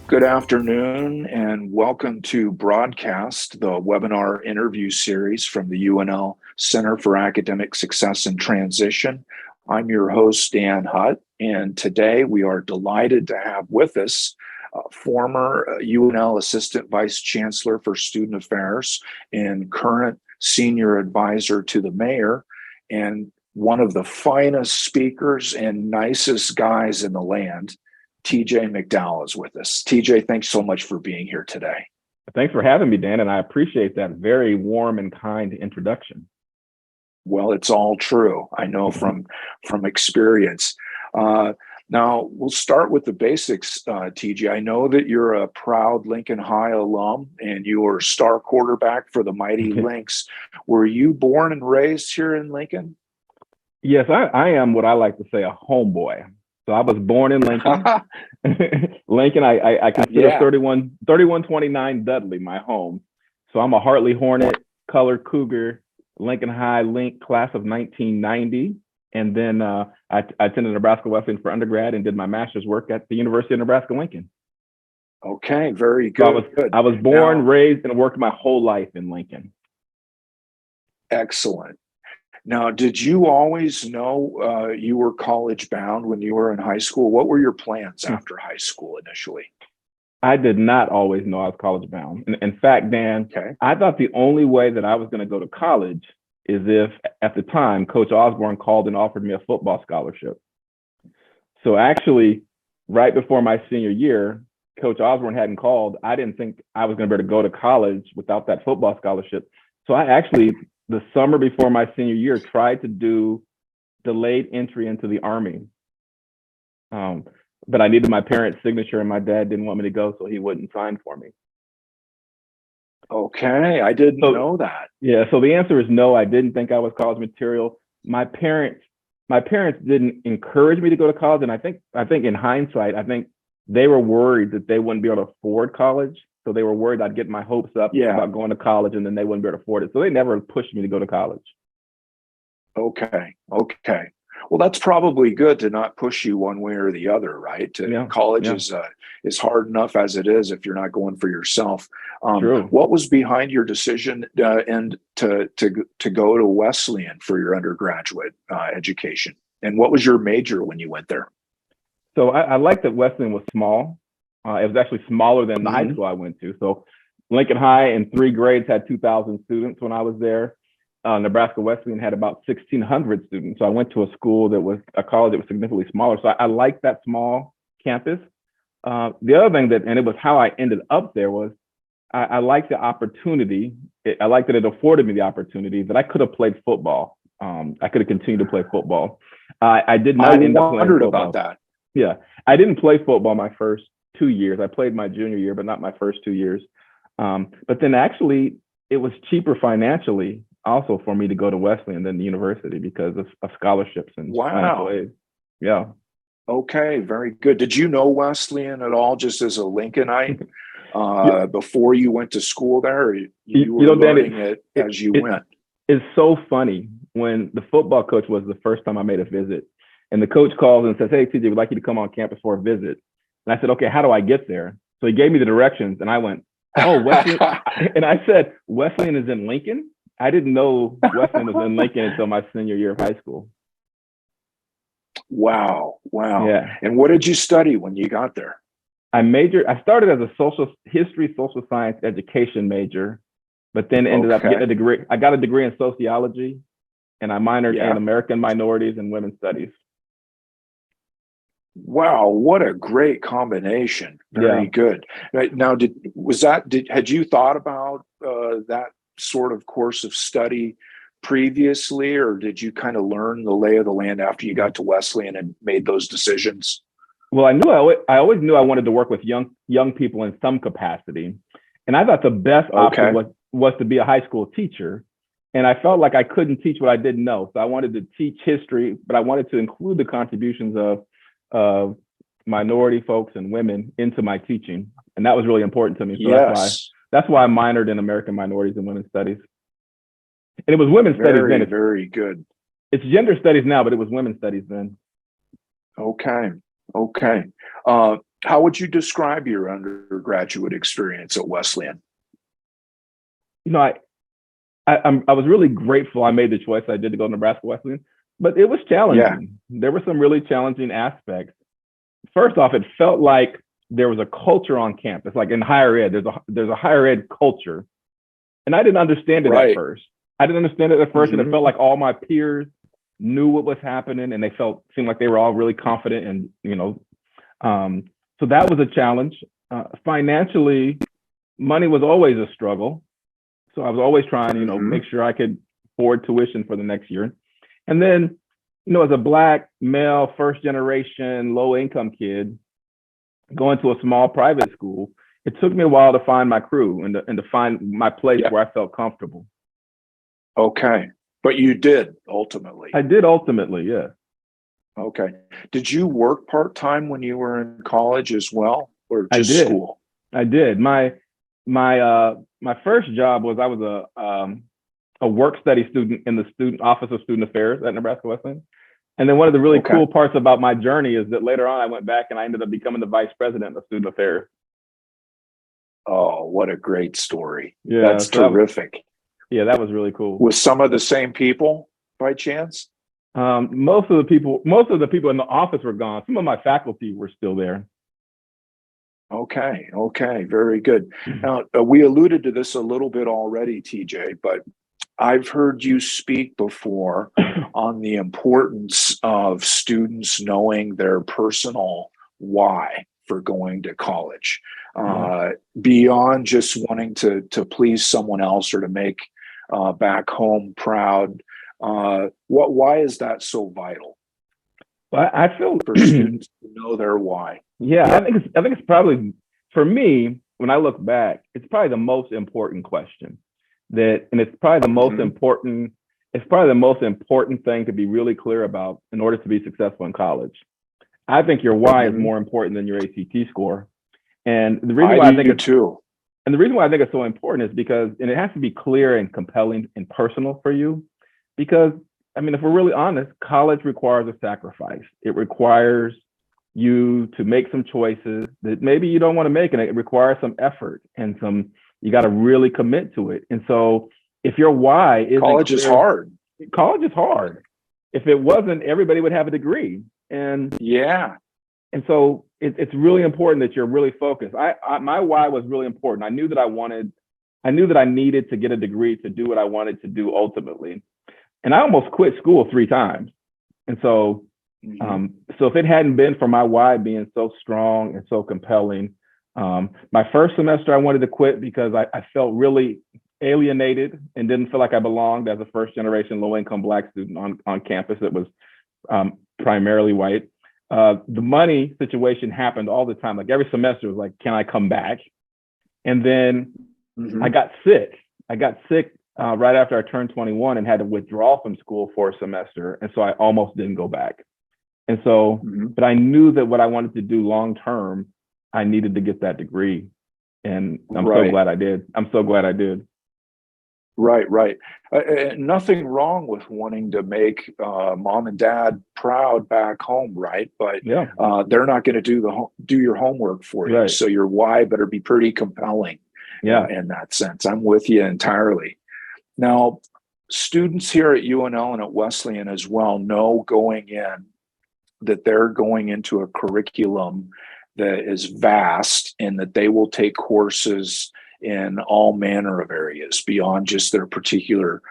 Good afternoon and welcome to BroadCAST, the webinar interview series from the UNL Center for Academic Success and Transition. I'm your host, Dan Hutt, and today we are delighted to have with us former UNL Assistant Vice Chancellor for Student Affairs and current Senior Advisor to the Mayor, and one of the finest speakers and nicest guys in the land. TJ McDowell is with us. TJ, thanks so much for being here today. Thanks for having me, Dan, and I appreciate that very warm and kind introduction. Well, it's all true. I know from experience. Now, we'll start with the basics, TJ. I know that you're a proud Lincoln High alum and you were star quarterback for the Mighty Lynx. Were you born and raised here in Lincoln? Yes, I am what I like to say, a homeboy. So I was born in Lincoln. Lincoln, I consider 3129 Dudley my home. So I'm a Hartley Hornet, color Cougar, Lincoln High Link class of 1990. And then I attended Nebraska Wesleyan for undergrad and did my master's work at the University of Nebraska-Lincoln. Okay, very good. So I was born, raised, and worked my whole life in Lincoln. Excellent. Now, did you always know you were college bound when you were in high school? What were your plans after high school initially? I did not always know I was college bound. In fact, Dan, I thought the only way that I was going to go to college is if, at the time, Coach Osborne called and offered me a football scholarship. So actually, right before my senior year, Coach Osborne hadn't called. I didn't think I was going to be able to go to college without that football scholarship. So I actually, the summer before my senior year, tried to do delayed entry into the Army. But I needed my parents' signature and my dad didn't want me to go, so he wouldn't sign for me. Okay, I didn't know that. Yeah, so the answer is no, I didn't think I was college material. My parents didn't encourage me to go to college. And I think in hindsight, I think they were worried that they wouldn't be able to afford college. So they were worried I'd get my hopes up about going to college and then they wouldn't be able to afford it. So they never pushed me to go to college. Okay. Well, that's probably good to not push you one way or the other, right? College is hard enough as it is if you're not going for yourself. What was behind your decision and to go to Wesleyan for your undergraduate education? And what was your major when you went there? So I liked that Wesleyan was small. It was actually smaller than the high school I went to. So Lincoln High in 3 grades had 2,000 students when I was there. Nebraska Wesleyan had about 1,600 students. So I went to a school that was a college that was significantly smaller. So I liked that small campus. The other thing and it was how I ended up there was I liked the opportunity. I liked that it afforded me the opportunity that I could have played football. I could have continued to play football. I did not end up playing football. About that. Yeah, I didn't play football my first 2 years. I played my junior year, but not my first 2 years. But then actually, it was cheaper financially also for me to go to Wesleyan than the university because of scholarships and financial aid. Yeah. Okay, very good. Did you know Wesleyan at all, just as a Lincolnite, before you went to school there? Or you were learning it as you went? It's so funny when the football coach was the first time I made a visit, and the coach calls and says, "Hey, TJ, we'd like you to come on campus for a visit." And I said, "Okay, how do I get there?" So he gave me the directions, and I went, "Oh, Wesleyan." And I said, "Wesleyan is in Lincoln?" I didn't know Wesleyan was in Lincoln until my senior year of high school. Wow. Yeah. And what did you study when you got there? I started as a social science education major, but then ended up getting a degree. I got a degree in sociology, and I minored in American minorities and women's studies. Wow, what a great combination. Very good. Now, had you thought about that sort of course of study previously, or did you kind of learn the lay of the land after you got to Wesleyan and made those decisions? Well, I always knew I wanted to work with young people in some capacity. And I thought the best option was to be a high school teacher. And I felt like I couldn't teach what I didn't know. So I wanted to teach history, but I wanted to include the contributions of minority folks and women into my teaching. And that was really important to me. So that's why I minored in American minorities and women's studies. And it was women's studies then. Very good. It's gender studies now, but it was women's studies then. Okay. How would you describe your undergraduate experience at Wesleyan? You know, I was really grateful I made the choice I did to go to Nebraska Wesleyan, but it was challenging. Yeah. There were some really challenging aspects. First off, it felt like there was a culture on campus, like in higher ed, there's a higher ed culture. And I didn't understand it at first. And it felt like all my peers knew what was happening and seemed like they were all really confident and, so that was a challenge. Financially, money was always a struggle. So I was always trying, make sure I could afford tuition for the next year. And then, as a Black male, first generation, low income kid going to a small private school, it took me a while to find my crew and to find my place where I felt comfortable. Okay. But you did ultimately. I did ultimately, yeah. Okay. Did you work part-time when you were in college as well, or just school? I did. My first job was I was a work study student in the Office of Student Affairs at Nebraska Wesleyan. And then one of the really cool parts about my journey is that later on I went back and I ended up becoming the vice president of student affairs. Oh, what a great story. Yeah, that's terrific. That was really cool. With some of the same people by chance? Most of the people in the office were gone. Some of my faculty were still there. Okay, very good. Now, we alluded to this a little bit already, TJ, but I've heard you speak before on the importance of students knowing their personal why for going to college, beyond just wanting to please someone else or to make back home proud. Why is that so vital? Well, I feel for students to know their why. Yeah, I think it's probably, for me, when I look back, it's probably the most important question. It's probably the most important. It's probably the most important thing to be really clear about in order to be successful in college. I think your why is more important than your ACT score. And the reason why I think it's and the reason why I think it's so important is because, and it has to be clear and compelling and personal for you, because if we're really honest, college requires a sacrifice. It requires you to make some choices that maybe you don't want to make, and it requires some effort and you got to really commit to it. And so if your why isn't college is hard. College is hard. If it wasn't, everybody would have a degree. And so it's really important that you're really focused. My why was really important. I knew that I needed to get a degree to do what I wanted to do ultimately. And I almost quit school 3 times. And so, so if it hadn't been for my why being so strong and so compelling, my first semester I wanted to quit because I felt really alienated and didn't feel like I belonged as a first generation low income Black student on campus that was primarily white. The money situation happened all the time. Like every semester was like, can I come back? And then I got sick. Right after I turned 21 and had to withdraw from school for a semester. And so I almost didn't go back. And so, but I knew that what I wanted to do long-term, I needed to get that degree. And I'm so glad I did. Right. Nothing wrong with wanting to make mom and dad proud back home, right? But they're not going to do your homework for you. So your why better be pretty compelling. In that sense. I'm with you entirely. Now, students here at UNL and at Wesleyan as well know going in that they're going into a curriculum that is vast and that they will take courses in all manner of areas beyond just their particular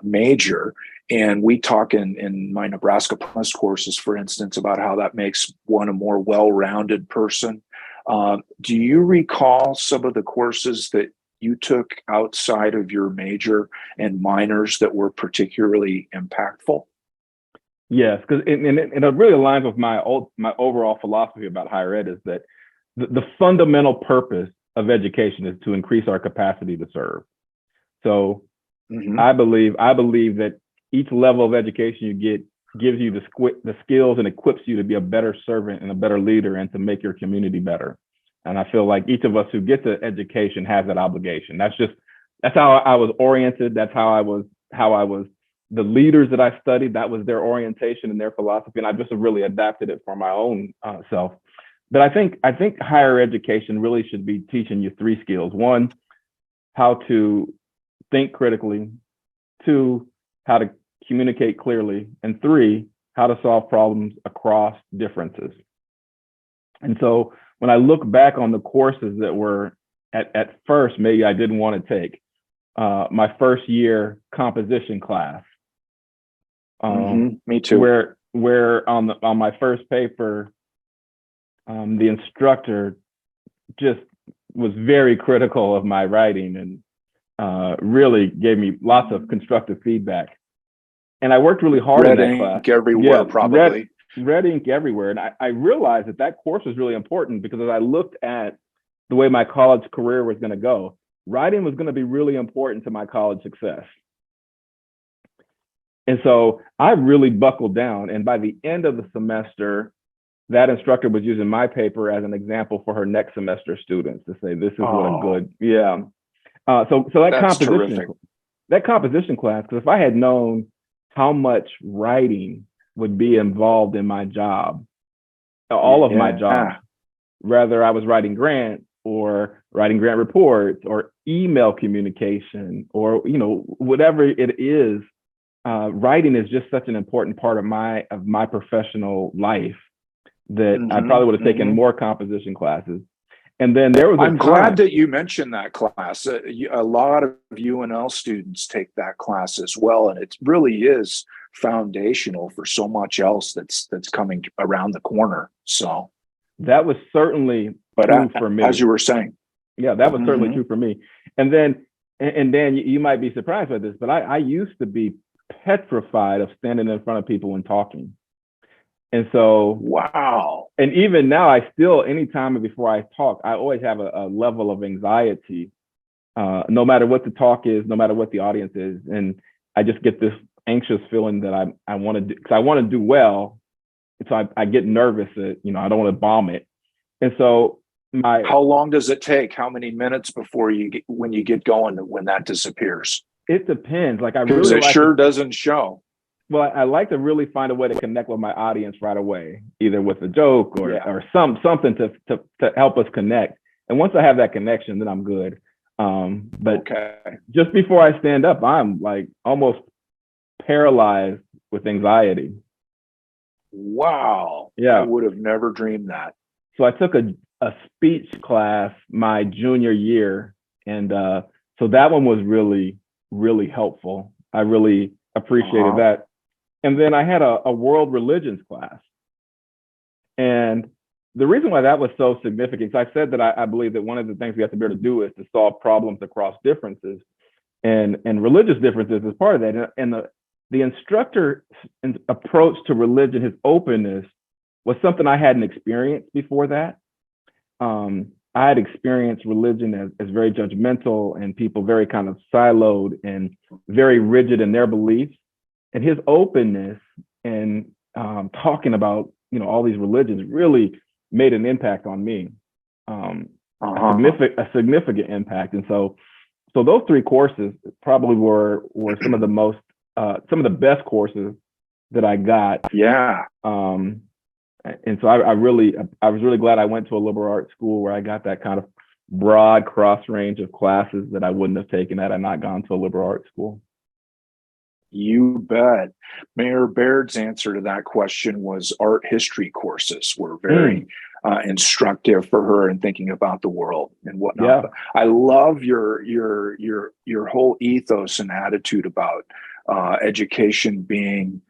major. And we talk in my Nebraska Plus courses, for instance, about how that makes one a more well-rounded person. Do you recall some of the courses that you took outside of your major and minors that were particularly impactful? Yes, because it really aligns with my overall philosophy about higher ed is that the fundamental purpose of education is to increase our capacity to serve. So I believe that each level of education you get gives you the skills and equips you to be a better servant and a better leader and to make your community better. And I feel like each of us who gets an education has that obligation. That's how I was oriented. That's how I was, the leaders that I studied, that was their orientation and their philosophy. And I just really adapted it for my own self. But I think higher education really should be teaching you 3 skills. 1, how to think critically. 2, how to communicate clearly. And 3, how to solve problems across differences. And so when I look back on the courses that were at first, maybe I didn't want to take, my first year composition class. Me too. Where on my first paper, the instructor just was very critical of my writing and really gave me lots of constructive feedback. And I worked really hard in that class. Red ink everywhere, probably. Red ink everywhere. And I realized that course was really important because as I looked at the way my college career was going to go, writing was going to be really important to my college success. And so I really buckled down. And by the end of the semester, that instructor was using my paper as an example for her next semester students to say, this is what a good, yeah. So that composition class, because if I had known how much writing would be involved in my job, all of my job, whether I was writing grants or writing grant reports or email communication or, whatever it is, writing is just such an important part of my professional life that I probably would have taken more composition classes. And then there was I'm glad that you mentioned that class. A lot of UNL students take that class as well, and it really is foundational for so much else that's coming around the corner. So that was certainly true for me. As you were saying. Yeah, that was certainly true for me. And then, and Dan, you might be surprised by this, but I used to be petrified of standing in front of people and talking. And so, wow. And even now, I still, anytime before I talk, I always have a level of anxiety, no matter what the talk is, no matter what the audience is. And I just get this anxious feeling that I want to do, because I want to do well. And so I get nervous that, I don't want to bomb it. And so how long does it take? How many minutes before when you get going, when that disappears? It depends. Like because it sure doesn't show. Well, I like to really find a way to connect with my audience right away, either with a joke or something to help us connect. And once I have that connection, then I'm good. But just before I stand up, I'm like almost paralyzed with anxiety. Wow. Yeah. I would have never dreamed that. So I took a speech class my junior year. And so that one was really, really helpful. I really appreciated that. And then I had a world religions class. And the reason why that was so significant, because I said that I believe that one of the things we have to be able to do is to solve problems across differences. And religious differences is part of that. And the instructor's approach to religion, his openness, was something I hadn't experienced before that. I had experienced religion as very judgmental and people very kind of siloed and very rigid in their beliefs. And his openness and talking about, all these religions really made an impact on me, a significant impact. And so those 3 courses probably were some of the best courses that I got. Yeah. And so I was really glad I went to a liberal arts school where I got that kind of broad cross range of classes that I wouldn't have taken had I not gone to a liberal arts school. You bet. Mayor Baird's answer to that question was art history courses were very instructive for her in thinking about the world and whatnot. Yeah. I love your whole ethos and attitude about education being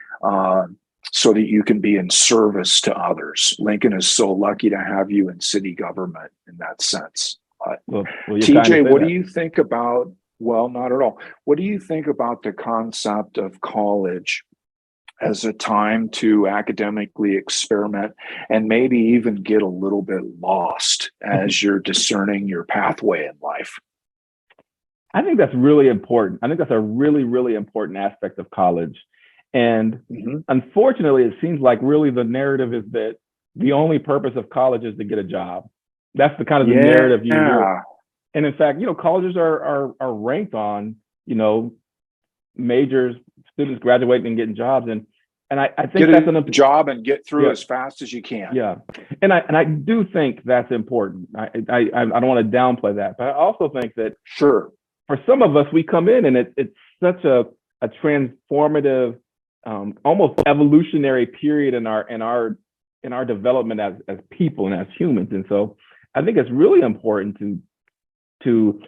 so that you can be in service to others. Lincoln is so lucky to have you in city government in that sense. Well, TJ, what do you think about? Well, not at all. What do you think about the concept of college as a time to academically experiment and maybe even get a little bit lost as you're discerning your pathway in life? I think that's really important. I think that's a really, really important aspect of college. And unfortunately, it seems like really the narrative is that the only purpose of college is to get a job. That's the kind of the narrative you hear. And in fact, colleges are ranked on, majors, students graduating and getting jobs. And And I think get that's a job and get through yeah, as fast as you can. yeah. And I do think that's important. I don't want to downplay that, but I also think that Sure. for some of us, we come in and it's such a transformative, almost evolutionary period in our development as people and as humans. And so I think it's really important to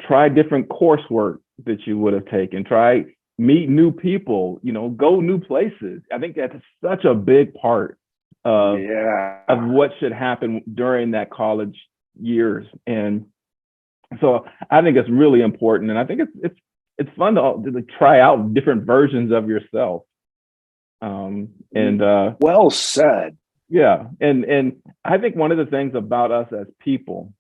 try different coursework that you would have taken, try meet new people, go new places. I think that's such a big part of what should happen during that college years. And so I think it's really important. And I think it's fun to try out different versions of yourself. Well said. Yeah. And I think one of the things about us as people,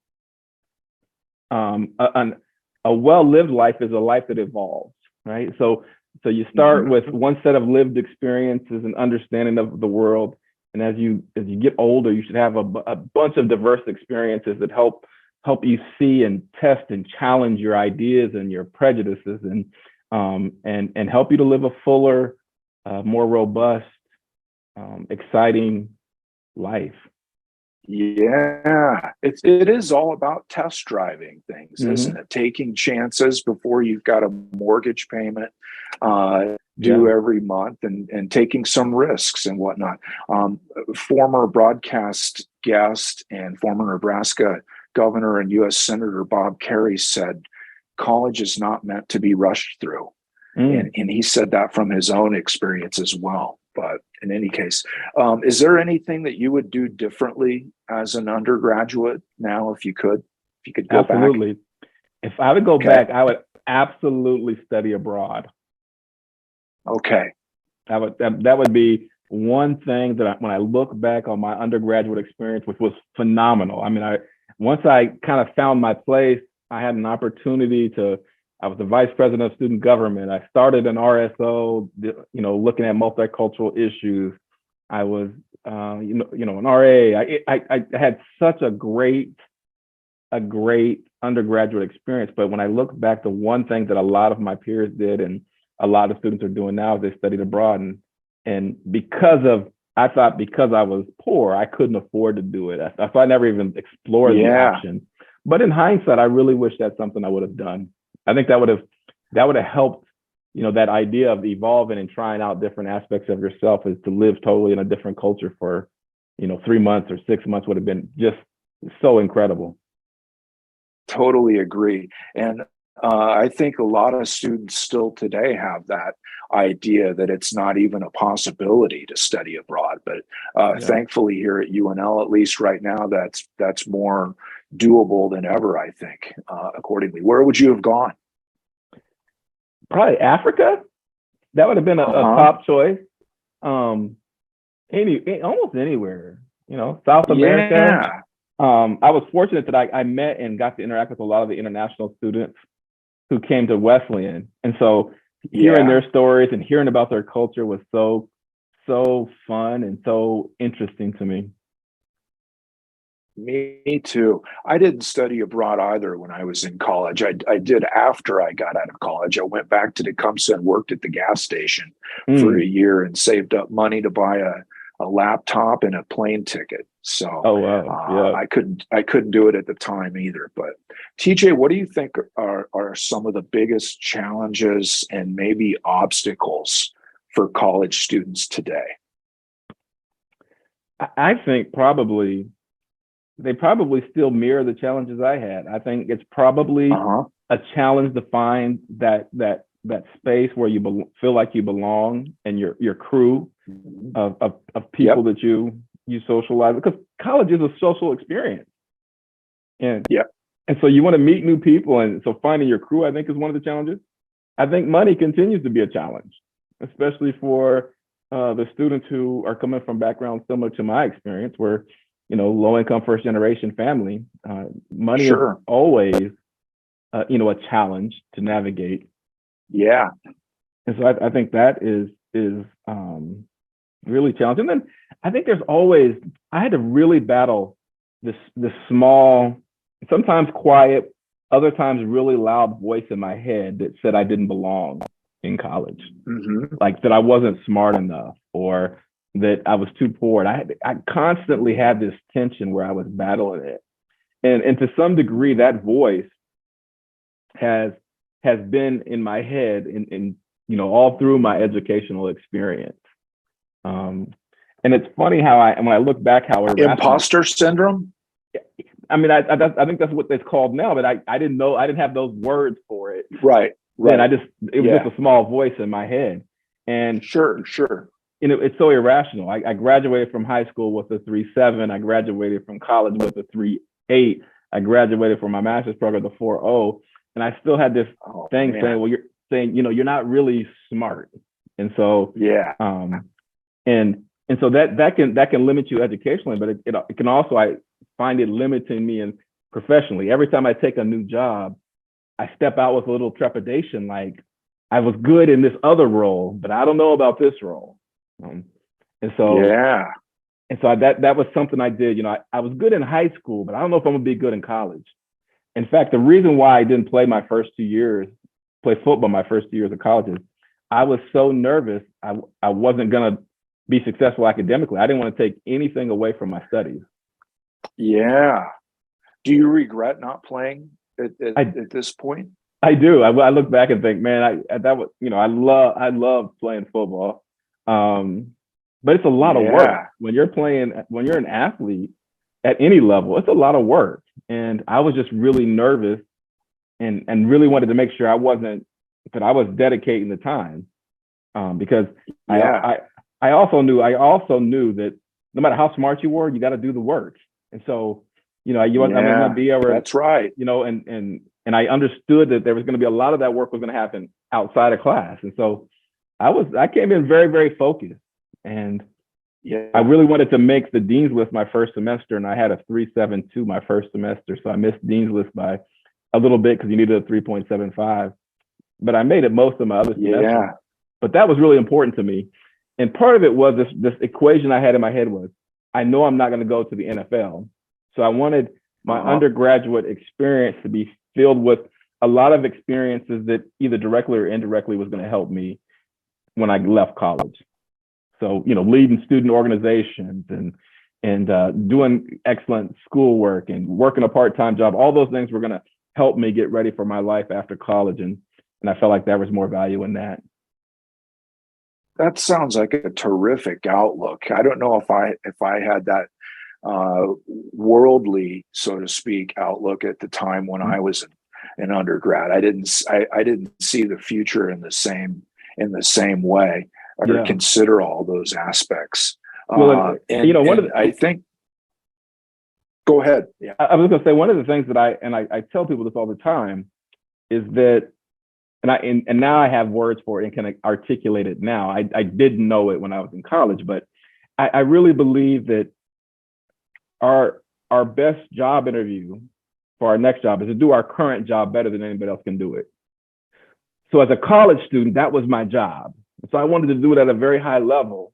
a well-lived life is a life that evolves, right? So you start with one set of lived experiences and understanding of the world. And as you get older, you should have a bunch of diverse experiences that help you see and test and challenge your ideas and your prejudices and help you to live a fuller, more robust, exciting life. Yeah, it is all about test driving things, isn't it? Taking chances before you've got a mortgage payment due every month, and taking some risks and whatnot. Former BroadCAST guest and former Nebraska Governor and U.S. Senator Bob Kerrey said, "College is not meant to be rushed through," and he said that from his own experience as well. But in any case, is there anything that you would do differently as an undergraduate now, if you could go absolutely back? If I would go back, I would absolutely study abroad. Okay. That would be one thing that when I look back on my undergraduate experience, which was phenomenal. I mean, once I kind of found my place, I had an opportunity I was the vice president of student government. I started an RSO, looking at multicultural issues. I was, an RA. I had such a great undergraduate experience. But when I look back, the one thing that a lot of my peers did and a lot of students are doing now is they studied abroad. And because I was poor, I couldn't afford to do it. So I never even explored the option. But in hindsight, I really wish that's something I would have done. I think that would have helped, that idea of evolving and trying out different aspects of yourself, is to live totally in a different culture for, 3 months or 6 months would have been just so incredible. Totally agree. And I think a lot of students still today have that idea that it's not even a possibility to study abroad. But thankfully here at UNL, at least right now, that's more doable than ever, I think, accordingly. Where would you have gone? Probably Africa. That would have been a top choice. Almost anywhere, South America. I was fortunate that I met and got to interact with a lot of the international students who came to Wesleyan. And so hearing their stories and hearing about their culture was so fun and so interesting to me. Me too. I didn't study abroad either when I was in college. I did after I got out of college. I went back to Tecumseh and worked at the gas station for a year and saved up money to buy a laptop and a plane ticket. So I couldn't do it at the time either. But TJ, what do you think are some of the biggest challenges and maybe obstacles for college students today? I think they probably still mirror the challenges I had. I think it's probably a challenge to find that space where you feel like you belong, and your crew of people that you socialize, because college is a social experience. And so you want to meet new people, and so finding your crew, I think, is one of the challenges. I think money continues to be a challenge, especially for the students who are coming from backgrounds similar to my experience, where low income first generation family. Money is always a challenge to navigate. Yeah. And so I think that is really challenging. And then I think I had to really battle this small, sometimes quiet, other times really loud voice in my head that said I didn't belong in college, Mm-hmm. like that I wasn't smart enough or that I was too poor. And I constantly had this tension where I was battling it. And to some degree, that voice has been in my head in all through my educational experience. And it's funny how when I look back, how Imposter syndrome. I mean, I think that's what it's called now, but I didn't know, I didn't have those words for it. Right. Then it was just a small voice in my head. And sure. It's so irrational. I graduated from high school with a 3.7. I graduated from college with a 3.8. I graduated from my master's program with a 4.0. And I still had this thing saying, well, you're not really smart. And so, and so that can limit you educationally, but it can also, I find it limiting me and professionally. Every time I take a new job, I step out with a little trepidation, like I was good in this other role, but I don't know about this role. And so that was something I did. I was good in high school, but I don't know if I'm gonna be good in college. In fact, the reason why I didn't play football my first 2 years of college is I was so nervous. I wasn't gonna be successful academically. I didn't want to take anything away from my studies. Yeah. Do you regret not playing at this point? I do. I look back and think, man, I love playing football. But it's a lot of work when you're an athlete at any level. It's a lot of work. And I was just really nervous and really wanted to make sure I was dedicating the time. Because I also knew that no matter how smart you were, you got to do the work. And so, I was going to be able. That's right. And I understood that there was going to be a lot of that work was going to happen outside of class. And so I came in very, very focused. And I really wanted to make the Dean's List my first semester. And I had a 3.72 my first semester. So I missed Dean's List by a little bit because you needed a 3.75. But I made it most of my other semesters. Yeah. But that was really important to me. And part of it was this equation I had in my head was, I know I'm not going to go to the NFL. So I wanted my undergraduate experience to be filled with a lot of experiences that either directly or indirectly was going to help me when I left college. So, leading student organizations and doing excellent schoolwork and working a part-time job, all those things were going to help me get ready for my life after college. And I felt like there was more value in that. That sounds like a terrific outlook. I don't know if I had that worldly, so to speak, outlook at the time when I was an undergrad. I didn't see the future in the same way or consider all those aspects. Well, I think. Go ahead. Yeah, I was going to say one of the things that I tell people this all the time is that. And now I have words for it and can articulate it now. I didn't know it when I was in college, but I really believe that our best job interview for our next job is to do our current job better than anybody else can do it. So as a college student, that was my job. So I wanted to do it at a very high level,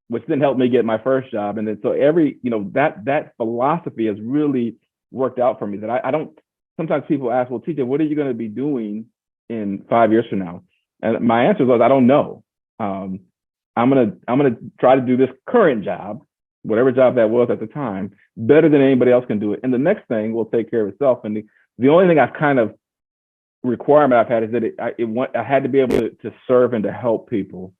which then helped me get my first job. And then so that philosophy has really worked out for me. That I don't. Sometimes people ask, well, TJ, what are you going to be doing in 5 years from now? And my answer was, I don't know. I'm gonna try to do this current job, whatever job that was at the time, better than anybody else can do it. And the next thing will take care of itself. And the only thing I've kind of requirement I've had is that I had to be able to serve and to help people,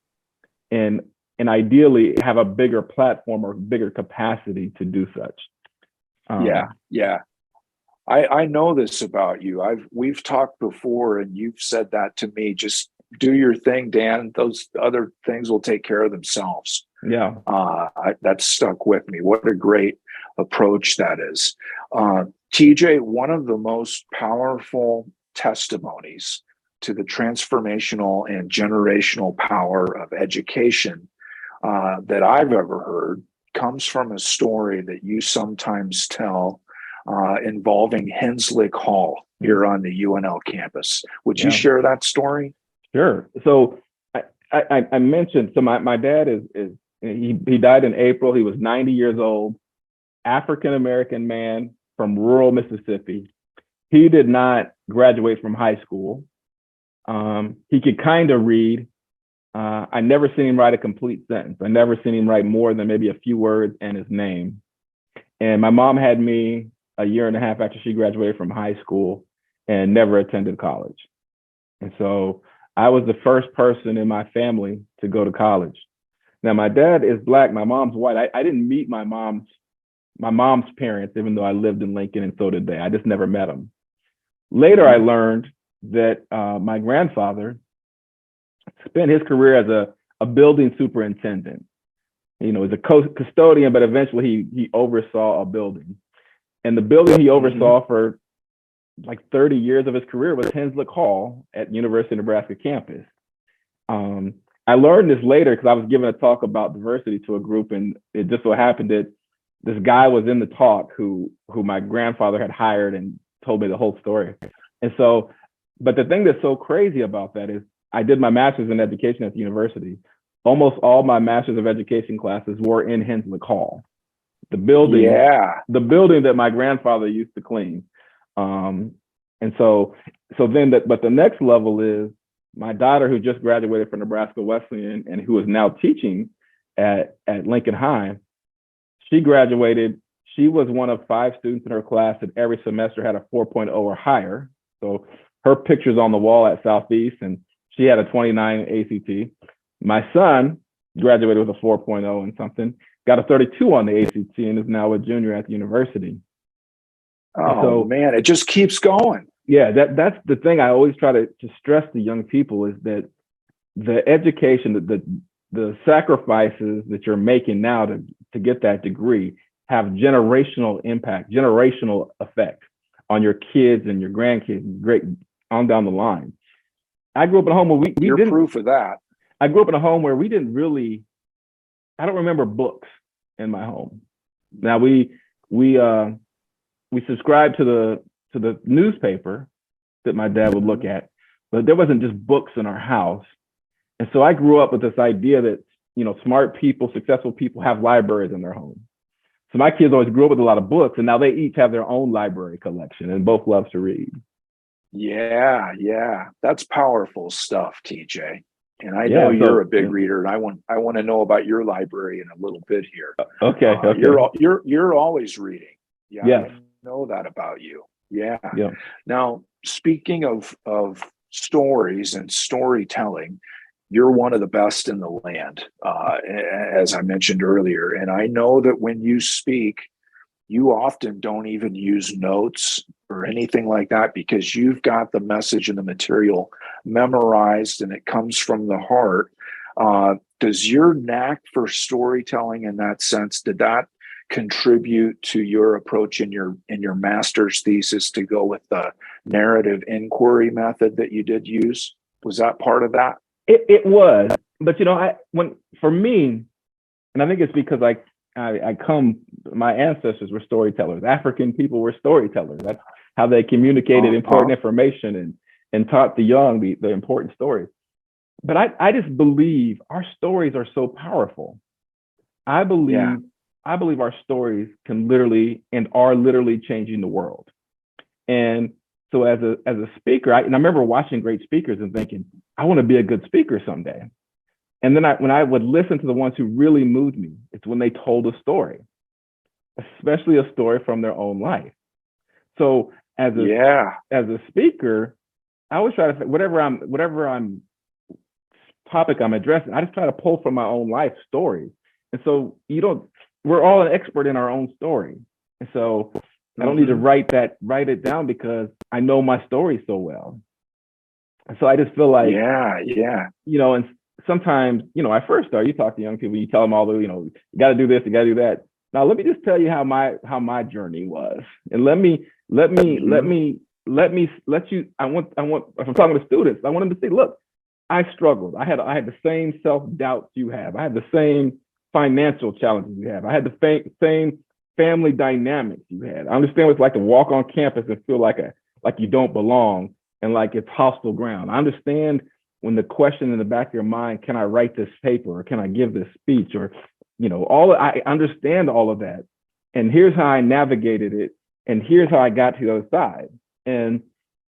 and ideally have a bigger platform or bigger capacity to do such. I know this about you. We've talked before, and you've said that to me. Just do your thing, Dan. Those other things will take care of themselves. Yeah, that stuck with me. What a great approach that is, TJ. One of the most powerful testimonies to the transformational and generational power of education that I've ever heard comes from a story that you sometimes tell. Involving Henslick Hall here on the UNL campus. Would you share that story? Sure. So I mentioned, so my dad he died in April. He was 90 years old, African-American man from rural Mississippi. He did not graduate from high school. He could kind of read. I never seen him write a complete sentence. I never seen him write more than maybe a few words and his name. And my mom had me a year and a half after she graduated from high school and never attended college. And so I was the first person in my family to go to college. Now, my dad is Black, my mom's white. I didn't meet my mom's parents, even though I lived in Lincoln and so did they. I just never met them. Later, I learned that my grandfather spent his career as a building superintendent. As a custodian, but eventually he oversaw a building. And the building he oversaw for like 30 years of his career was Henslick Hall at University of Nebraska campus. I learned this later because I was giving a talk about diversity to a group, and it just so happened that this guy was in the talk who my grandfather had hired and told me the whole story. And so, but the thing that's so crazy about that is I did my master's in education at the university. Almost all my master's of education classes were in Henslick Hall, the building that my grandfather used to clean. And so but the next level is my daughter, who just graduated from Nebraska Wesleyan and who is now teaching at Lincoln High. She graduated. She was one of 5 students in her class that every semester had a 4.0 or higher. So her picture's on the wall at Southeast, and she had a 29 ACT. My son graduated with a 4.0 and something, got a 32 on the ACT, and is now a junior at the university. Oh, man, it just keeps going. Yeah, that's the thing I always try to stress to young people is that the education, the sacrifices that you're making now to get that degree have generational impact, generational effect on your kids and your grandkids, great on down the line. I grew up in a home where we You're didn't, proof of that. I grew up in a home where we didn't really, I don't remember books in my home. Now we subscribed to the newspaper that my dad would look at, but there wasn't just books in our house. And so I grew up with this idea that, smart people, successful people have libraries in their home. So my kids always grew up with a lot of books, and now they each have their own library collection and both love to read. Yeah. That's powerful stuff, TJ. And I know you're a big reader, and I want to know about your library in a little bit here. Okay. You're always reading. Yeah. Yes. I know that about you. Yeah. Yeah. Now, speaking of stories and storytelling, you're one of the best in the land, as I mentioned earlier. And I know that when you speak, you often don't even use notes or anything like that because you've got the message and the material memorized and it comes from the heart. Does your knack for storytelling in that sense, did that contribute to your approach in your master's thesis to go with the narrative inquiry method that you did use? Was that part of that? It was, but for me, and I think it's because my ancestors were storytellers. African people were storytellers. That's how they communicated important information and taught the young the important stories. But I just believe our stories are so powerful. I believe our stories can literally and are literally changing the world. And so as a speaker, I remember watching great speakers and thinking, I want to be a good speaker someday. And then when I would listen to the ones who really moved me, it's when they told a story, especially a story from their own life. So as a speaker, I always try to whatever topic I'm addressing, I just try to pull from my own life stories. And so we're all an expert in our own story. And so I don't need to write it down because I know my story so well. And so I just feel like, and sometimes, I first start, you talk to young people, you tell them all the, you got to do this, you got to do that. Now, let me just tell you how my journey was. And let you, I want, if I'm talking to students, I want them to see, look, I struggled. I had the same self-doubts you have. I had the same financial challenges you have. I had the same family dynamics you had. I understand what it's like to walk on campus and feel like you don't belong and like it's hostile ground. I understand when the question in the back of your mind, can I write this paper or can I give this speech or, I understand all of that. And here's how I navigated it. And here's how I got to the other side. And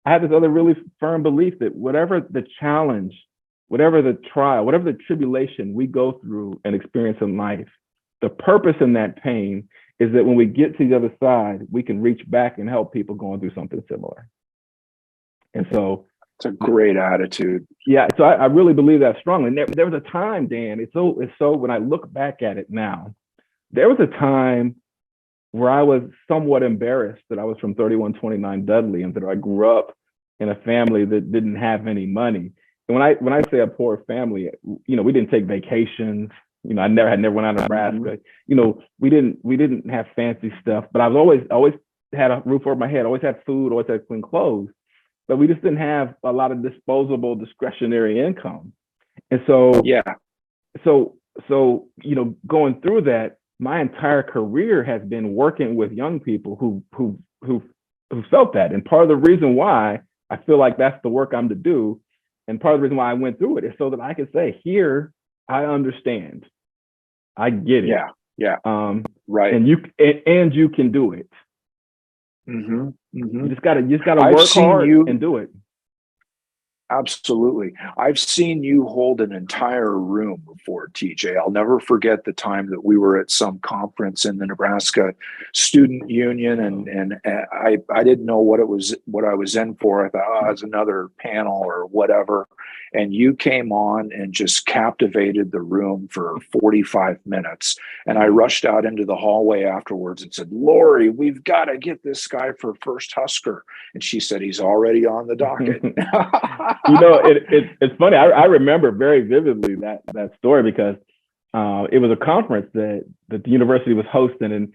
I have this other really firm belief that whatever the challenge, whatever the trial, whatever the tribulation we go through and experience in life, the purpose in that pain is that when we get to the other side, we can reach back and help people going through something similar. And so it's a great attitude. Yeah, so I really believe that strongly. And there was a time, Dan, it's so when I look back at it now, there was a time where I was somewhat embarrassed that I was from 3129 Dudley and that I grew up in a family that didn't have any money. And when I say a poor family, we didn't take vacations. I never went out to Nebraska. We didn't have fancy stuff, but I was always had a roof over my head, always had food, always had clean clothes, but we just didn't have a lot of disposable discretionary income. And so, going through that, my entire career has been working with young people who felt that. And part of the reason why I feel like that's the work I'm to do, and part of the reason why I went through it is so that I can say, here, I understand, I get it. Right. And you can do it. Mm-hmm. Mm-hmm. You just gotta work hard and do it. Absolutely. I've seen you hold an entire room before, TJ. I'll never forget the time that we were at some conference in the Nebraska Student Union, and I didn't know what I was in for. I thought, it's another panel or whatever. And you came on and just captivated the room for 45 minutes. And I rushed out into the hallway afterwards and said, Lori, we've got to get this guy for First Husker. And she said, he's already on the docket. It's funny. I remember very vividly that story because it was a conference that the university was hosting, and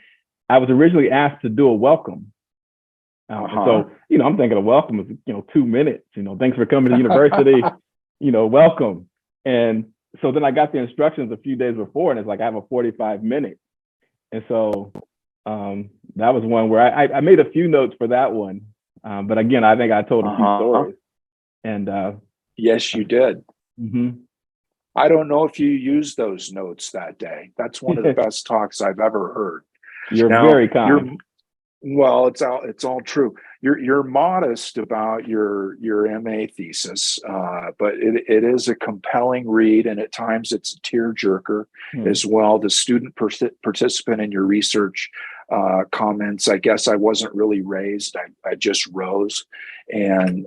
I was originally asked to do a welcome. So, I'm thinking a welcome is, 2 minutes, thanks for coming to the university, welcome. And so then I got the instructions a few days before, and it's like, I have a 45-minute. And so that was one where I made a few notes for that one. But again, I think I told a few stories. And yes, you did. Mm-hmm. I don't know if you used those notes that day. That's one of the best talks I've ever heard. You're very kind. Well, it's all true. You're modest about your MA thesis, but it is a compelling read, and at times it's a tearjerker as well. The student participant in your research comments, I guess I wasn't really raised. I just rose, and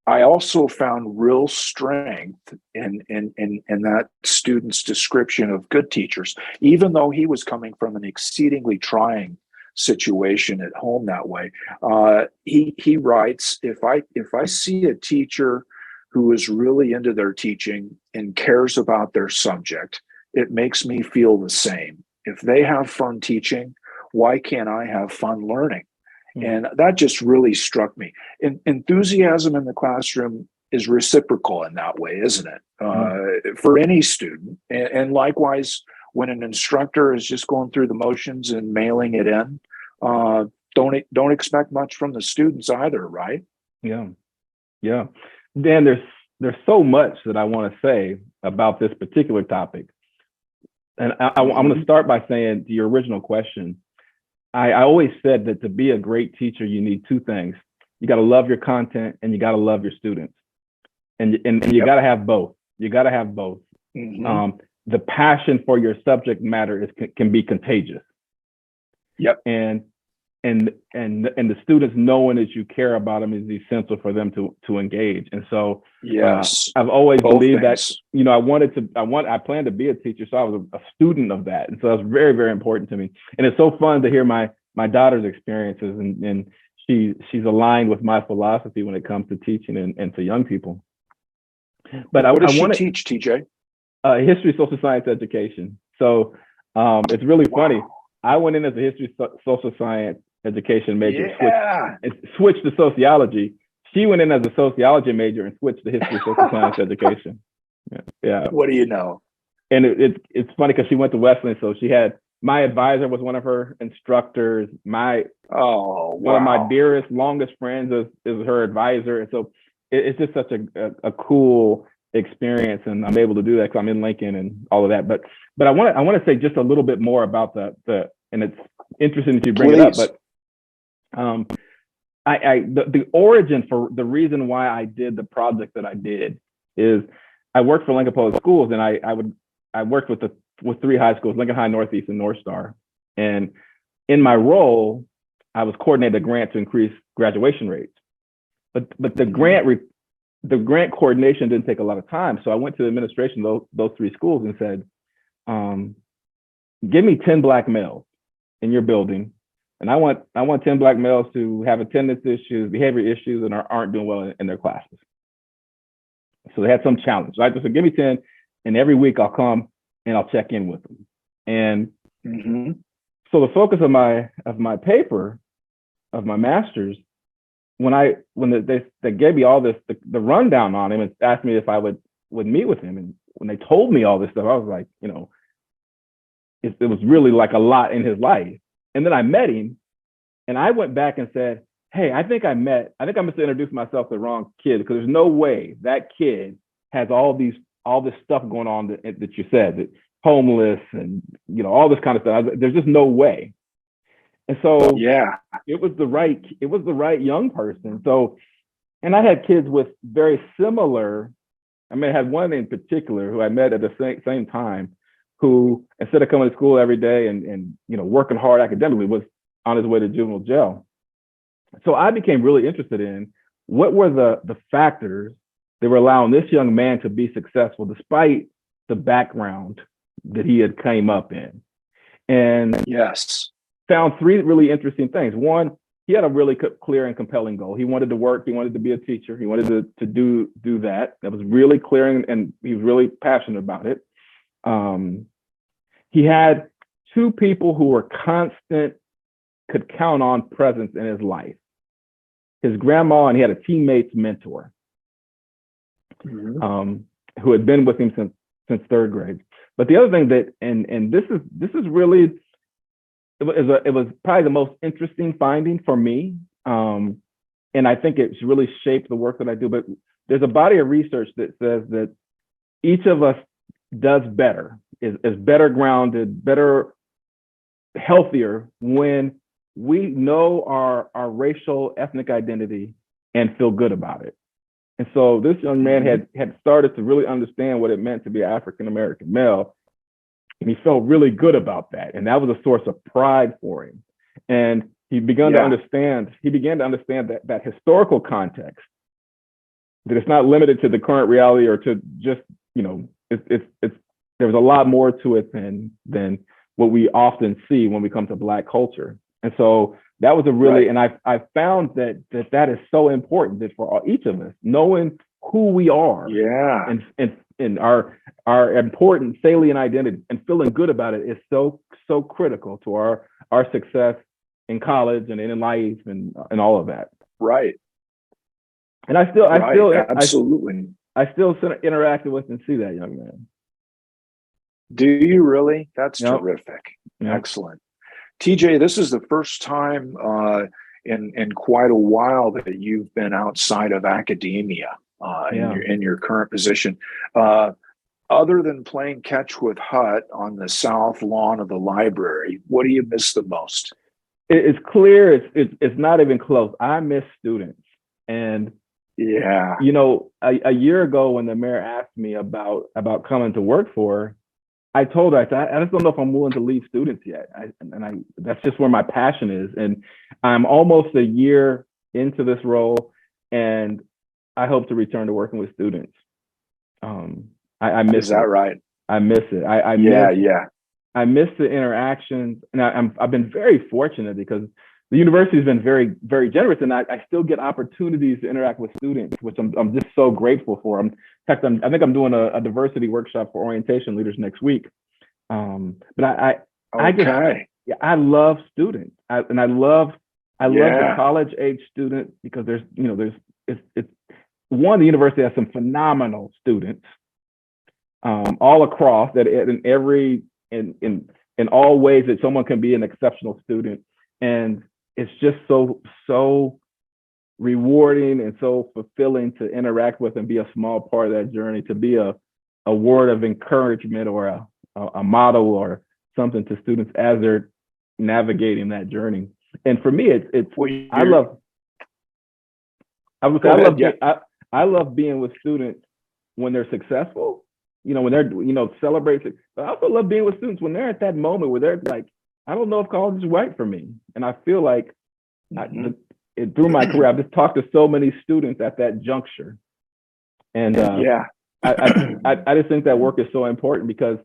I also found real strength in that student's description of good teachers, even though he was coming from an exceedingly trying situation at home that way. He writes, if I see a teacher who is really into their teaching and cares about their subject, it makes me feel the same. If they have fun teaching, why can't I have fun learning? And that just really struck me. Enthusiasm in the classroom is reciprocal in that way, isn't it? For any student. And likewise, when an instructor is just going through the motions and mailing it in, don't expect much from the students either, right? Yeah. Dan, there's so much that I want to say about this particular topic. And I'm going to start by saying to your original question, I always said that to be a great teacher, you need two things. You got to love your content and you got to love your students. And you got to have both. You got to have both. Mm-hmm. The passion for your subject matter can be contagious. Yep. And the students knowing that you care about them is essential for them to engage. And so yes, I've always both believed things. that, I planned to be a teacher. So I was a student of that. And so that's very, very important to me. And it's so fun to hear my daughter's experiences, and she's aligned with my philosophy when it comes to teaching and to young people. But what does I want to teach, TJ? History, social science education. So it's really funny. I went in as a history, social science education major, switched to sociology. She went in as a sociology major and switched to history, social science education. Yeah. What do you know? And it's funny because she went to Wesleyan, so she had, my advisor was one of her instructors. One of my dearest, longest friends is her advisor. And so it's just such a cool experience, and I'm able to do that because I'm in Lincoln and all of that. But I want to say just a little bit more about the and it's interesting that you bring it up. But the origin for the reason why I did the project that I did is I worked for Lincoln Public Schools, and I worked with three high schools, Lincoln High, Northeast, and North Star. And in my role, I was coordinating a grant to increase graduation rates. But the grant coordination didn't take a lot of time. So I went to the administration of those three schools and said, give me 10 Black males in your building. And I want 10 Black males who have attendance issues, behavior issues, and aren't doing well in their classes. So they had some challenge. So I just said, give me 10, and every week I'll come and I'll check in with them. And so the focus of my paper, of my master's, when they gave me all this, the rundown on him, and asked me if I would meet with him, and when they told me all this stuff, I was like, it was really like a lot in his life. And then I met him, and I went back and said, hey, I think I must have introduced myself to the wrong kid, because there's no way that kid has all this stuff going on that you said, that homeless and all this kind of stuff. There's just no way. And so it was the right young person. So, and I had kids with very similar. I had one in particular who I met at the same time, who, instead of coming to school every day and working hard academically, was on his way to juvenile jail. So I became really interested in what were the factors that were allowing this young man to be successful despite the background that he had came up in. And found three really interesting things. One, he had a really clear and compelling goal. He wanted to work. He wanted to be a teacher. He wanted to do that. That was really clear, and he was really passionate about it. He had two people who were constant, could count on presence in his life. His grandma, and he had a teammate's mentor who had been with him since third grade. But the other thing that, and this is really, it was probably the most interesting finding for me. And I think it's really shaped the work that I do. But there's a body of research that says that each of us does better, is better grounded, better, healthier when we know our racial, ethnic identity and feel good about it. And so this young man had started to really understand what it meant to be an African-American male. And he felt really good about that. And that was a source of pride for him. And he began to understand that historical context, that it's not limited to the current reality or to just, there's a lot more to it than what we often see when we come to Black culture. And so that was a really, and I found that is so important, that for each of us, knowing who we are, and our important salient identity and feeling good about it is so critical to our success in college and in life and all of that. Right. And I still absolutely. I still interacted with and see that young man. Do you really? That's terrific. Yep. Excellent. TJ, this is the first time in quite a while that you've been outside of academia in your current position. Other than playing catch with Hut on the south lawn of the library, what do you miss the most? It's clear. It's not even close. I miss students. And a year ago when the mayor asked me about coming to work for her, I told her, I just don't know if I'm willing to leave students yet. That's just where my passion is. And I'm almost a year into this role, and I hope to return to working with students. I miss Is that it. right? I miss it. I miss the interactions, and I've been very fortunate because the university has been very, very generous, and I still get opportunities to interact with students, which I'm just so grateful for. In fact, I think I'm doing a diversity workshop for orientation leaders next week. But I love students, and I love the college age student, because the university has some phenomenal students all across, that in all ways that someone can be an exceptional student. And it's just so rewarding and so fulfilling to interact with and be a small part of that journey, to be a word of encouragement or a model or something to students as they're navigating that journey. And for me, I was Go I love ahead. Yeah. I love being with students when they're successful, when they're celebrating. But I also love being with students when they're at that moment where they're like, I don't know if college is right for me, and I feel like Mhm. through my career, I've just talked to so many students at that juncture, and Yeah. I just think that work is so important because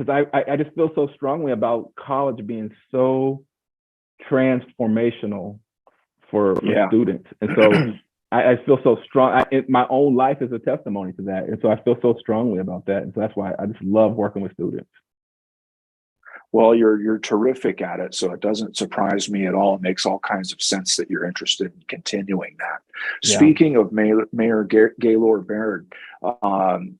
I just feel so strongly about college being so transformational for Yeah. students, and so I feel so strong. My own life is a testimony to that, and so I feel so strongly about that, and so that's why I just love working with students. Well, you're terrific at it, so it doesn't surprise me at all. It makes all kinds of sense that you're interested in continuing that. Yeah. Speaking of Mayor Gaylor Baird,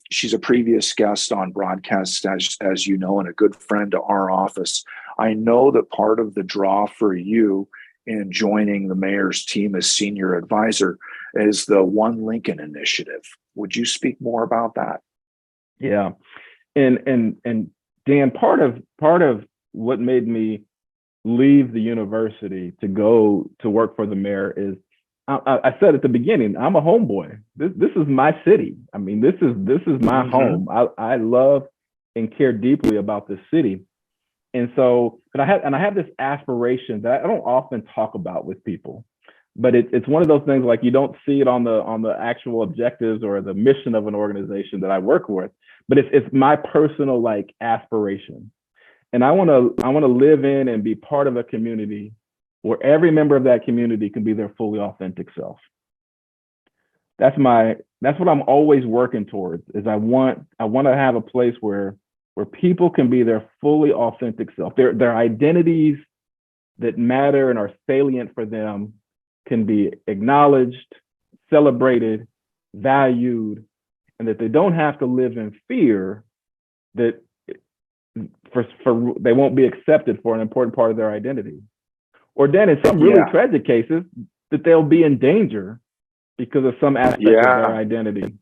she's a previous guest on BroadCAST, as you know, and a good friend to our office. I know that part of the draw for you in joining the mayor's team as senior advisor is the One Lincoln initiative. Would you speak more about that? Yeah, and Dan, part of what made me leave the university to go to work for the mayor is I said at the beginning, I'm a homeboy. This is my city. I mean, this is my home. I love and care deeply about this city, and so but I have this aspiration that I don't often talk about with people, but it's one of those things like you don't see it on the actual objectives or the mission of an organization that I work with, but it's my personal like aspiration, and I want to live in and be part of a community where every member of that community can be their fully authentic self. That's what I'm always working towards. Is I want to have a place where people can be their fully authentic self. Their identities that matter and are salient for them can be acknowledged, celebrated, valued, and that they don't have to live in fear that for they won't be accepted for an important part of their identity. Or then in some really tragic cases, that they'll be in danger because of some aspect of their identity.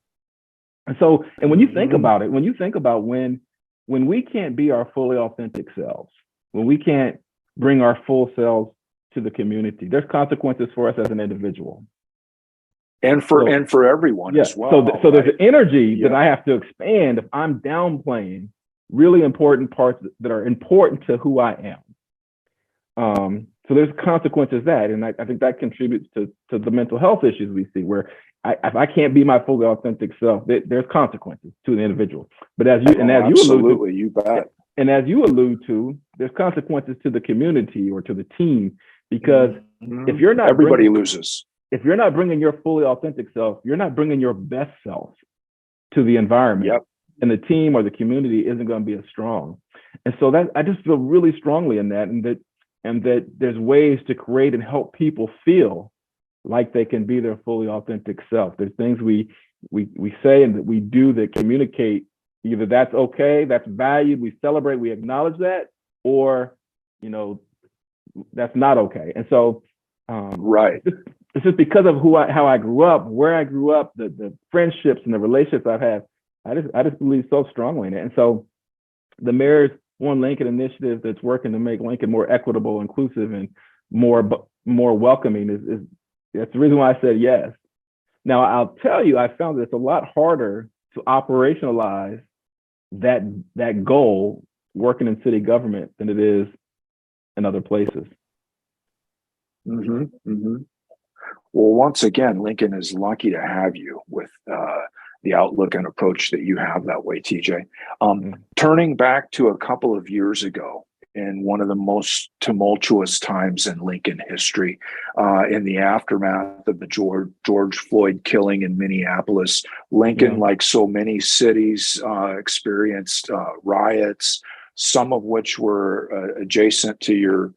And when you think about it, when you think about when we can't be our fully authentic selves, when we can't bring our full selves to the community, there's consequences for us as an individual. And for everyone as well. So there's an energy that I have to expand if I'm downplaying really important parts that are important to who I am. So there's consequences that, and I think that contributes to the mental health issues we see, where if I can't be my fully authentic self, there's consequences to the individual. But as you allude to, there's consequences to the community or to the team, because if you're not everybody loses. If you're not bringing your fully authentic self, you're not bringing your best self to the environment, and the team or the community isn't going to be as strong. And so that I just feel really strongly in that, and that there's ways to create and help people feel like they can be their fully authentic self. There's things we say and that we do that communicate either that's okay, that's valued, we celebrate, we acknowledge that, or that's not okay. And so it's just because of how I grew up, where I grew up, the friendships and the relationships I've had. I just believe so strongly in it. And so the mayor's One Lincoln initiative that's working to make Lincoln more equitable, inclusive, and more welcoming is that's the reason why I said yes. Now I'll tell you, I found that it's a lot harder to operationalize that goal working in city government than it is in other places. Well, once again, Lincoln is lucky to have you with the outlook and approach that you have that way, TJ. Turning back to a couple of years ago, in one of the most tumultuous times in Lincoln history, in the aftermath of the George Floyd killing in Minneapolis, Lincoln, like so many cities, experienced riots, some of which were adjacent to your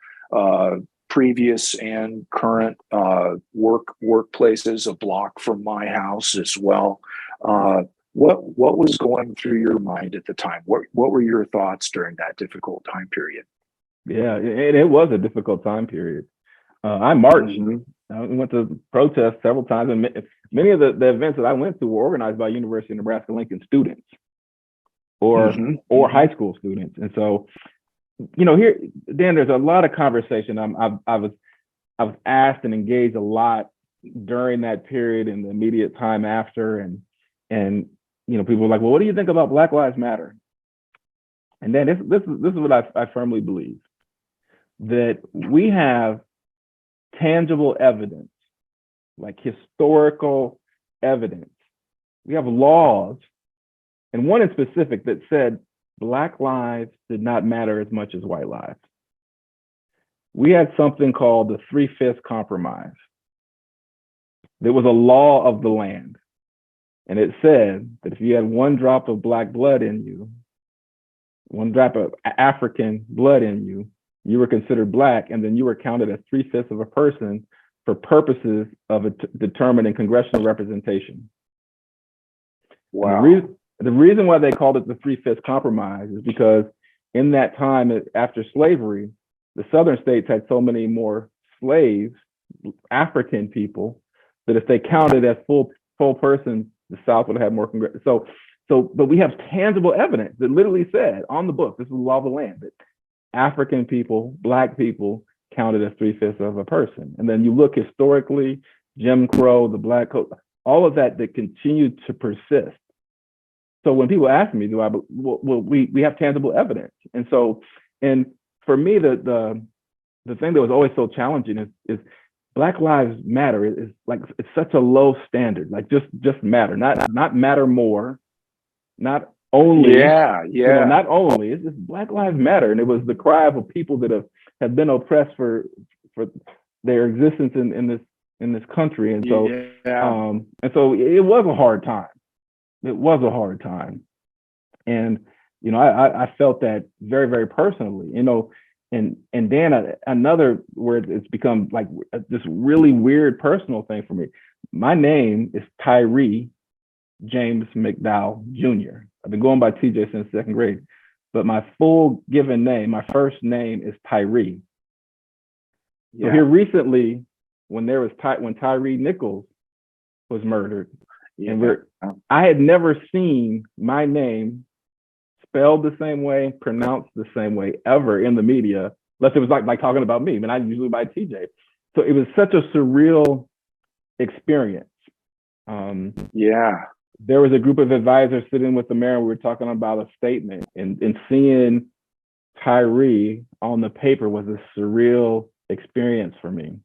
previous and current workplaces, a block from my house as well. What was going through your mind at the time? What were your thoughts during that difficult time period? Yeah, and it was a difficult time period. I marched. I went to protest several times, and many of the events that I went to were organized by University of Nebraska-Lincoln students or high school students. And so, here, Dan, there's a lot of conversation. I was asked and engaged a lot during that period and the immediate time after, and people were like, well, what do you think about Black Lives Matter? And then this is what I firmly believe, that we have tangible evidence, like historical evidence. We have laws, and one in specific that said Black lives did not matter as much as white lives. We had something called the 3/5 Compromise. There was a law of the land, and it said that if you had one drop of Black blood in you, one drop of African blood in you, you were considered Black, and then you were counted as 3/5 of a person for purposes of determining congressional representation. Wow. The reason why they called it the 3/5 Compromise is because in that time after slavery, the southern states had so many more slaves, African people, that if they counted as full persons, the South would have had more but we have tangible evidence that literally said on the book, this is the law of the land, that African people, Black people counted as 3/5 of a person. And then you look historically, Jim Crow, the Black Coat, all of that continued to persist. So when people ask me, we have tangible evidence. And for me, the thing that was always so challenging is Black Lives Matter is like, it's such a low standard, like just matter, not matter more, not only, not only, it's just Black Lives Matter. And it was the cry of a people that have been oppressed for their existence in this country. And so, it was a hard time. It was a hard time. And, I felt that very, very personally, and Dan, another where it's become like this really weird personal thing for me. My name is Tyree James McDowell Jr. I've been going by TJ since second grade, but my full given name, my first name is Tyree. Yeah. So here recently, when Tyree Nichols was murdered, and I had never seen my name spelled the same way, pronounced the same way ever in the media, unless it was like talking about me. I mean, I usually by TJ. So it was such a surreal experience. There was a group of advisors sitting with the mayor, and we were talking about a statement, and seeing Tyree on the paper was a surreal experience for me.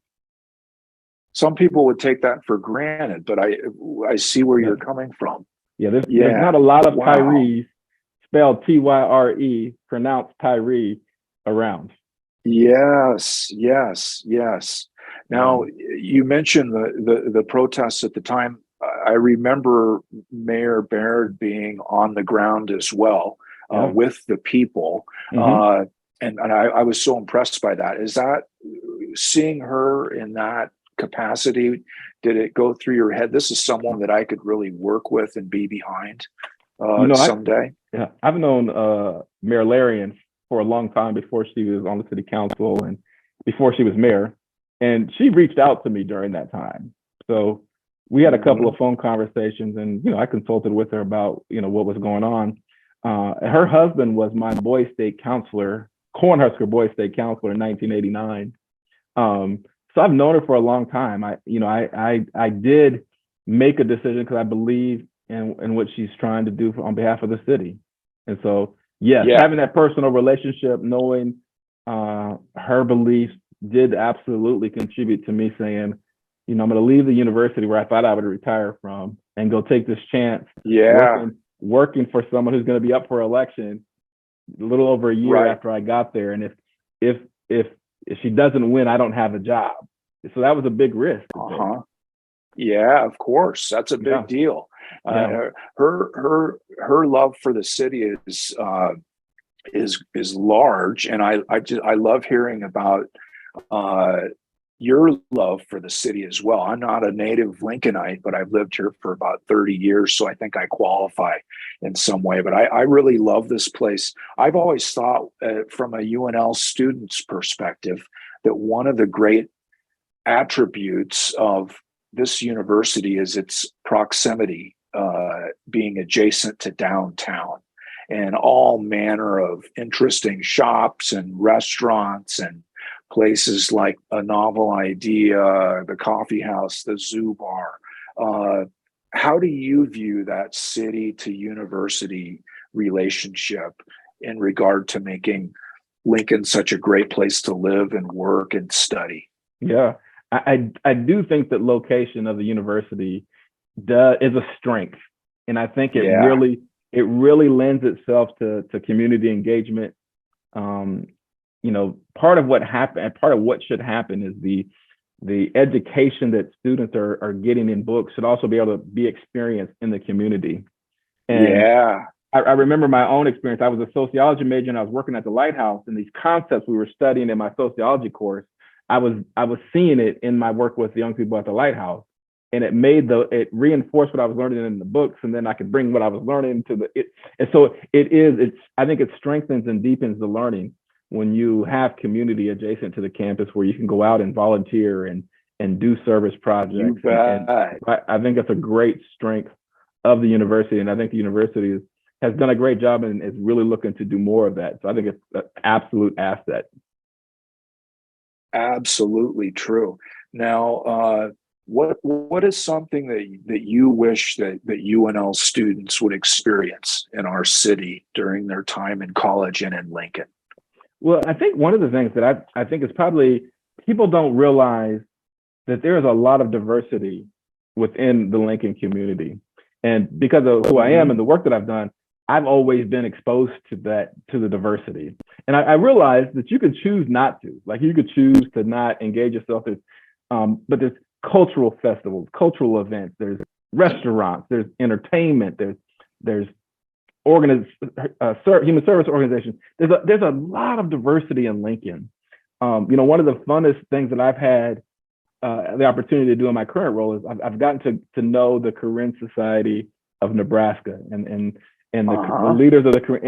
Some people would take that for granted, but I see where you're coming from. There's not a lot of Tyrees spelled Tyre, pronounced Tyree around. Yes. Now, you mentioned the protests at the time. I remember Mayor Baird being on the ground as well with the people. And I was so impressed by that. Is that seeing her in that capacity, did it go through your head, this is someone that I could really work with and be behind someday? I've known Mayor Leirion for a long time before she was on the city council and before she was mayor. And she reached out to me during that time. So we had a couple of phone conversations, and, I consulted with her about, what was going on. Her husband was my Boys State counselor, Cornhusker Boys State counselor in 1989. So I've known her for a long time. I did make a decision because I believe in what she's trying to do on behalf of the city. And so, having that personal relationship, knowing her beliefs did absolutely contribute to me saying, I'm going to leave the university where I thought I would retire from and go take this chance. Working for someone who's going to be up for election a little over a year after I got there. And if she doesn't win, I don't have a job. So that was a big risk. Yeah, of course. That's a big deal. Her love for the city is large. And I love hearing about your love for the city as well. I'm not a native Lincolnite, but I've lived here for about 30 years. So I think I qualify in some way, but I really love this place. I've always thought from a UNL student's perspective that one of the great attributes of this university is its proximity, being adjacent to downtown, and all manner of interesting shops and restaurants and places like A Novel Idea, the Coffee House, the Zoo Bar. How do you view that city to university relationship in regard to making Lincoln such a great place to live and work and study? Yeah, I do think that location of the university is a strength, and I think it really lends itself to community engagement. Part of what happened, and part of what should happen, is the education that students are getting in books should also be able to be experienced in the community. And I remember my own experience. I was a sociology major and I was working at the Lighthouse, and these concepts we were studying in my sociology course, I was seeing it in my work with the young people at the Lighthouse, and it reinforced what I was learning in the books, and then I could bring what I was learning to I think it strengthens and deepens the learning when you have community adjacent to the campus where you can go out and volunteer and do service projects. And I think that's a great strength of the university, and I think the university has done a great job and is really looking to do more of that. So I think it's an absolute asset. Absolutely true. Now, what is something that you wish that UNL students would experience in our city during their time in college and in Lincoln? Well, I think one of the things that I think is probably people don't realize that there is a lot of diversity within the Lincoln community. And because of who I am and the work that I've done, I've always been exposed to the diversity. And I realized that you can choose not to. Like, you could choose to not engage yourself. But there's cultural festivals, cultural events, there's restaurants, there's entertainment, there's human service organizations. There's a lot of diversity in Lincoln. One of the funnest things that I've had the opportunity to do in my current role is I've gotten to know the Korean Society of Nebraska and the leaders of the Korean.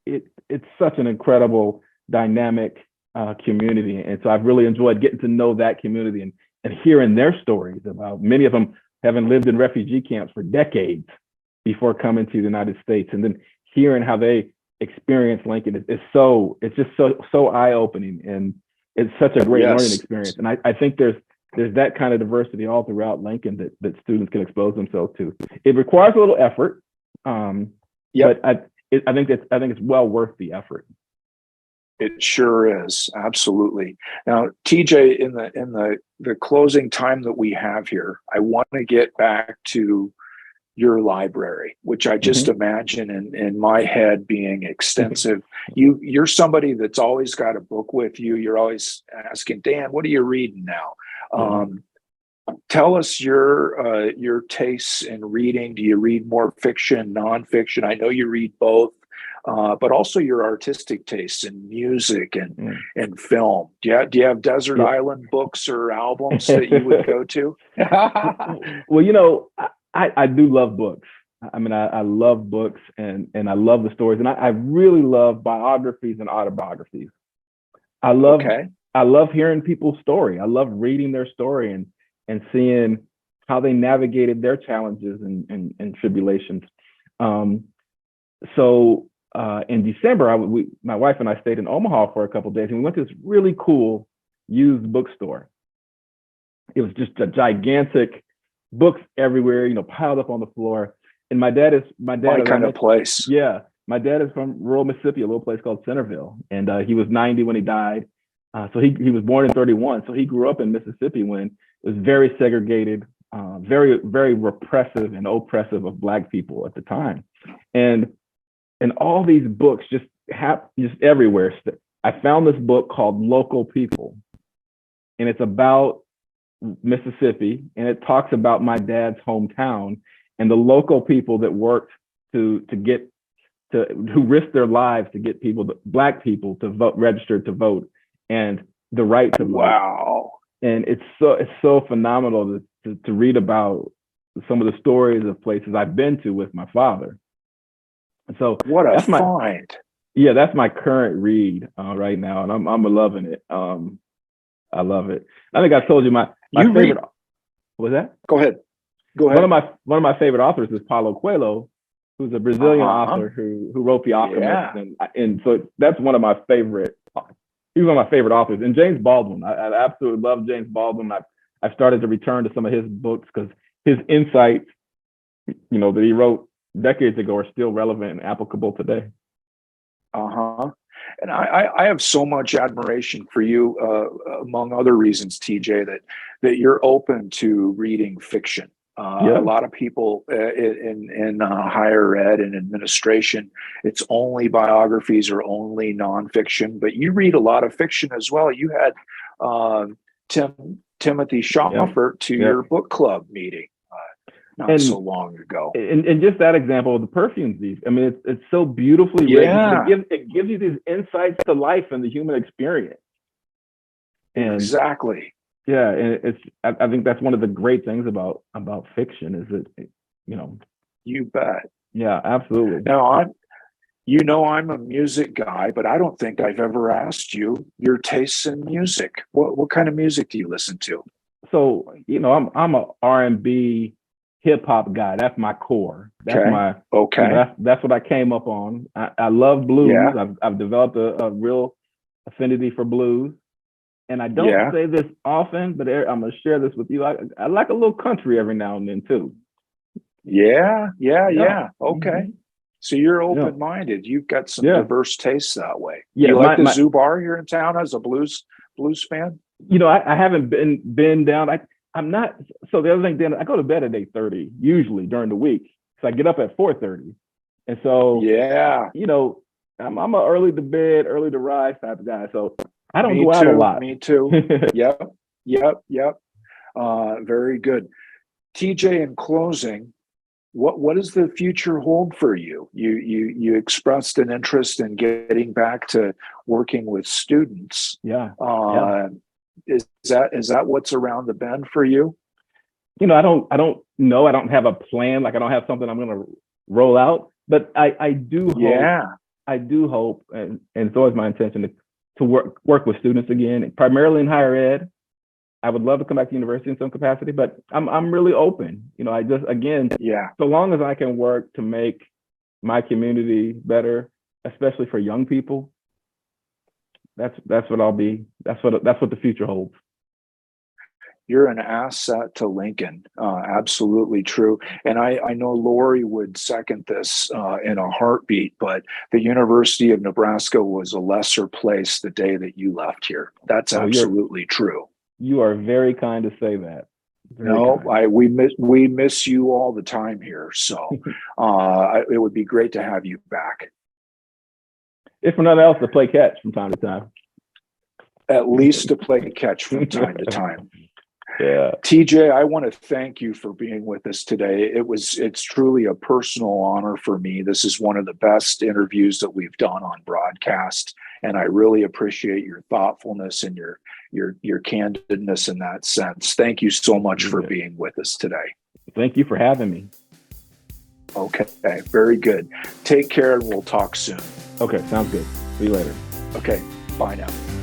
And it's such an incredible, dynamic community. And so I've really enjoyed getting to know that community and hearing their stories about, many of them having lived in refugee camps for decades before coming to the United States, and then hearing how they experience Lincoln it's just so eye-opening, and it's such a great learning experience. And I think there's that kind of diversity all throughout Lincoln that students can expose themselves to. It requires a little effort, but I think it's well worth the effort. It sure is. Absolutely. Now, TJ, in the closing time that we have here, I want to get back to your library, which I just imagine in my head being extensive. You're somebody that's always got a book with you. You're always asking, Dan, what are you reading now? Tell us your tastes in reading. Do you read more fiction, nonfiction? I know you read both. But also your artistic tastes in music and film. Do you have desert island books or albums that you would go to? Well, I do love books. I mean, I love books and I love the stories, and I really love biographies and autobiographies. I love hearing people's story. I love reading their story and seeing how they navigated their challenges and tribulations. So in December, my wife and I stayed in Omaha for a couple of days, and we went to this really cool used bookstore. It was just a gigantic, books everywhere, piled up on the floor. And my dad is my kind of place. Yeah, my dad is from rural Mississippi, a little place called Centerville, and he was 90 when he died. So he was born in 31. So he grew up in Mississippi when it was very segregated, very, very repressive and oppressive of Black people at the time. And all these books just everywhere. I found this book called Local People, and it's about Mississippi, and it talks about my dad's hometown and the local people that worked who risked their lives to get Black people to vote, registered to vote, and the right to vote. Wow! And it's so phenomenal to read about some of the stories of places I've been to with my father. So what a find! Yeah, that's my current read right now, and I'm loving it. I love it. I think I told you my favorite. What was that? Go ahead. One of my favorite authors is Paulo Coelho, who's a Brazilian author who wrote The Alchemist, and so that's one of my favorite He was one of my favorite authors. And James Baldwin, I absolutely love James Baldwin. I've started to return to some of his books because his insights, that he wrote decades ago are still relevant and applicable today. Uh-huh. And I have so much admiration for you, among other reasons, TJ, that you're open to reading fiction. A lot of people in higher ed and administration, it's only biographies or only nonfiction, but you read a lot of fiction as well. You had Timothy Schaffert to your book club meeting not so long ago. And just that example of the perfume thief. I mean, it's so beautifully written. It gives you these insights to life and the human experience. And exactly. Yeah, and I think that's one of the great things about fiction is that, You bet. Yeah, absolutely. Now I'm a music guy, but I don't think I've ever asked you your tastes in music. What kind of music do you listen to? So, I'm a R&B hip hop guy. That's my core. That's that's what I came up on. I love blues. Yeah. I've developed a real affinity for blues. And I don't say this often, but I'm going to share this with you. I like a little country every now and then too. Yeah. Okay. Mm-hmm. So you're open-minded. You've got some diverse tastes that way. Yeah, you like the Zoo Bar here in town as a blues fan? I haven't been down. I'm not. So the other thing, Dan, I go to bed at 8:30 usually during the week. So I get up at 4:30, and so I'm a early to bed, early to rise type of guy. So I don't go out a lot. Me too. Yep. Very good. TJ, in closing, what does the future hold for you? You expressed an interest in getting back to working with students. Is that what's around the bend for you? I don't know. I don't have a plan. Like I don't have something I'm going to roll out. But I do hope. I do hope, and it's always my intention to work with students again, primarily in higher ed. I would love to come back to university in some capacity, but I'm really open. So long as I can work to make my community better, especially for young people, that's what I'll be. That's what the future holds. You're an asset to Lincoln. Absolutely true. And I know Lori would second this in a heartbeat, but the University of Nebraska was a lesser place the day that you left here. That's absolutely true. You are very kind to say that. We miss you all the time here. So it would be great to have you back. If for nothing else, to play catch from time to time. At least to play catch from time to time. Yeah. TJ, I want to thank you for being with us today. It's truly a personal honor for me. This is one of the best interviews that we've done on BroadCAST, and I really appreciate your thoughtfulness and your candidness in that sense. Thank you so much for being with us today. Thank you for having me. Okay, very good. Take care, and we'll talk soon. Okay, sounds good. See you later. Okay, bye now.